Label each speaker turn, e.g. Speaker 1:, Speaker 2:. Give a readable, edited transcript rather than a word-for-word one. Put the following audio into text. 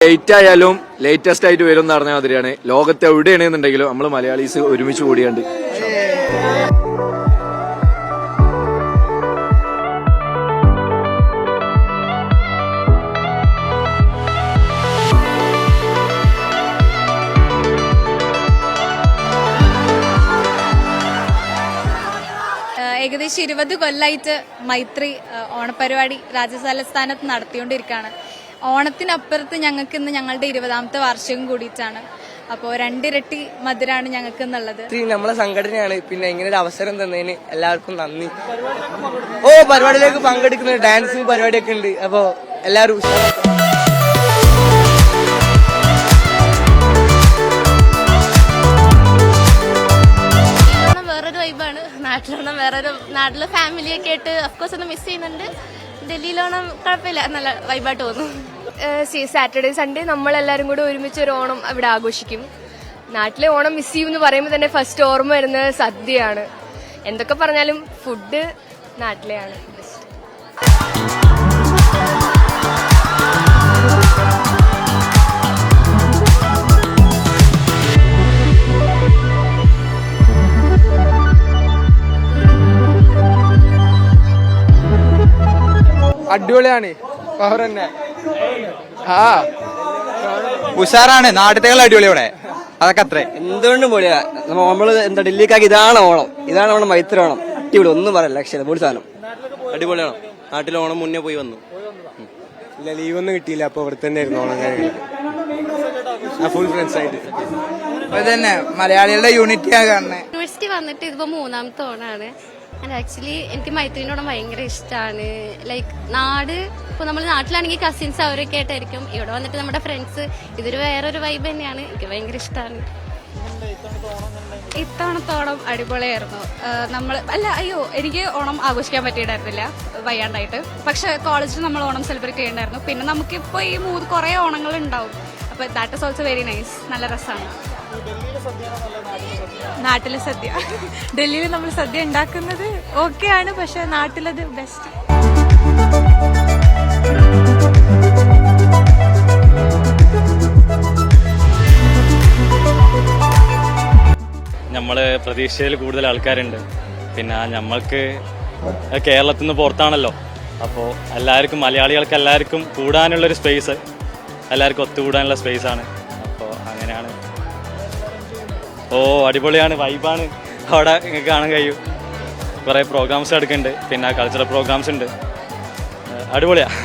Speaker 1: Late ആയാലും latest ആയിട്ട് വരും എന്ന് പറഞ്ഞ മാതിരിയാണ്. ലോകത്ത് എവിടെയാണെന്നുണ്ടെങ്കിലും നമ്മൾ മലയാളീസ് ഒരുമിച്ച് കൂടിയുണ്ട്.
Speaker 2: ഏകദേശം 20 കൊല്ലമായിട്ട് മൈത്രി ഓണപരിപാടി രാജസ്ഥാനത്ത് നടത്തിക്കൊണ്ടിരിക്കുകയാണ്. ഓണത്തിനപ്പുറത്ത് ഞങ്ങൾക്ക് ഇന്ന് ഞങ്ങളുടെ 20ാമത്തെ വാർഷികം കൂടിയിട്ടാണ്. അപ്പോൾ 2 ഇരട്ടി മധുരാണ് ഞങ്ങൾക്ക് എന്നുള്ളത്.
Speaker 3: നമ്മളെ സംഘടനയാണ്. പിന്നെ ഇങ്ങനെ ഒരു അവസരം തന്നതിന് എല്ലാവർക്കും നന്ദി. പരിപാടിയിലേക്ക് പങ്കെടുക്കുന്ന ഡാൻസും പരിപാടിയൊക്കെ ഉണ്ട്. അപ്പോൾ എല്ലാവരും
Speaker 4: നാട്ടിലോണം വേറൊരു നാട്ടിലെ ഫാമിലിയൊക്കെ ആയിട്ട് അഫ്കോഴ്സ് ഒന്ന് മിസ് ചെയ്യുന്നുണ്ട്. ഡൽഹിയിലോണം കുഴപ്പമില്ല, നല്ല വൈബായിട്ട് തോന്നുന്നു.
Speaker 5: സാറ്റർഡേ സൺഡേ നമ്മളെല്ലാവരും കൂടെ ഒരുമിച്ച് ഒരു ഓണം ഇവിടെ ആഘോഷിക്കും. നാട്ടിലെ ഓണം മിസ് ചെയ്യും എന്ന് പറയുമ്പോൾ തന്നെ ഫസ്റ്റ് ഓർമ്മ വരുന്നത് സദ്യയാണ്. എന്തൊക്കെ പറഞ്ഞാലും ഫുഡ് നാട്ടിലെയാണ് ബെസ്റ്റ്.
Speaker 3: അടിപൊളിയാണ്. പവർ തന്നെ.
Speaker 6: ഉഷാറാണ്. നാട്ടിലത്തേക്കാൾ അടിപൊളിയോടെ അതൊക്കെ അത്രേ.
Speaker 3: എന്തുകൊണ്ടും പൊളിയാ. നമ്മള് എന്താ ഡൽഹിക്കാക്കി ഇതാണ് ഓണം. ഇതാണ് നമ്മുടെ മൈത്രി ഓണം. അടിപൊളി, ഒന്നും പറയല്ല. ലക്ഷ്യം പൊളി സാധനം. അടിപൊളിയാണ്. നാട്ടിൽ ഓണം മുന്നേ പോയി വന്നു.
Speaker 6: ഇല്ല, ലീവൊന്നും കിട്ടിയില്ല. അപ്പൊ ഇവിടെ തന്നെ ആയിരുന്നു ഓണം കഴിഞ്ഞു. ഫുൾ ഫ്രണ്ട്സ് ആയിട്ട്
Speaker 3: തന്നെ മലയാളികളുടെ യൂണിറ്റി ആ കാണുന്നത്.
Speaker 4: യൂണിവേഴ്സിറ്റി വന്നിട്ട് ഇതിപ്പോ 3ാമത്തെ ഓണാണ്. ആൻഡ് ആക്ച്വലി എനിക്ക് മൈത്രിനോട് ഭയങ്കര ഇഷ്ടമാണ്. ലൈക്ക് നാട് ഇപ്പോൾ നമ്മൾ നാട്ടിലാണെങ്കിൽ കസിൻസ് അവരൊക്കെ ആയിട്ടായിരിക്കും. ഇവിടെ വന്നിട്ട് നമ്മുടെ ഫ്രണ്ട്സ്, ഇതൊരു വേറൊരു വൈബ് തന്നെയാണ്. എനിക്ക് ഭയങ്കര ഇഷ്ടമാണ്.
Speaker 2: ഇത്തവണത്തെ ഓണം അടിപൊളിയായിരുന്നു. എനിക്ക് ഓണം ആഘോഷിക്കാൻ പറ്റിയിട്ടായിരുന്നില്ല, വയ്യാണ്ടായിട്ട്. പക്ഷെ കോളേജിൽ നമ്മൾ ഓണം സെലിബ്രേറ്റ് ചെയ്യണ്ടായിരുന്നു. പിന്നെ നമുക്കിപ്പോൾ ഈ കുറേ ഓണങ്ങൾ ഉണ്ടാവും. അപ്പോൾ that is also very nice. നല്ല രസമാണ്. നാട്ടിലെ സദ്യ, ഡൽഹിയിൽ നമ്മൾ സദ്യ ഉണ്ടാക്കുന്നത് ഓക്കെയാണ്, പക്ഷെ നാട്ടിലത് ബെസ്റ്റ്.
Speaker 7: നമ്മൾ പ്രതീക്ഷയിൽ കൂടുതൽ ആൾക്കാരുണ്ട്. പിന്നെ നമ്മൾക്ക് കേരളത്തിൽ നിന്ന് പുറത്താണല്ലോ. അപ്പോൾ എല്ലാവർക്കും, മലയാളികൾക്ക് എല്ലാവർക്കും കൂടാനുള്ളൊരു സ്പേസ്, എല്ലാവർക്കും ഒത്തുകൂടാനുള്ള സ്പേസാണ്. അപ്പോൾ അങ്ങനെയാണ്. അടിപൊളിയാണ്, വൈബാണ്. അവിടെ നിങ്ങൾക്ക് കാണാൻ കഴിയും. കുറേ പ്രോഗ്രാംസ് എടുക്കുന്നുണ്ട്. പിന്നെ കൾച്ചറൽ പ്രോഗ്രാംസ് ഉണ്ട്. അടിപൊളിയാണ്.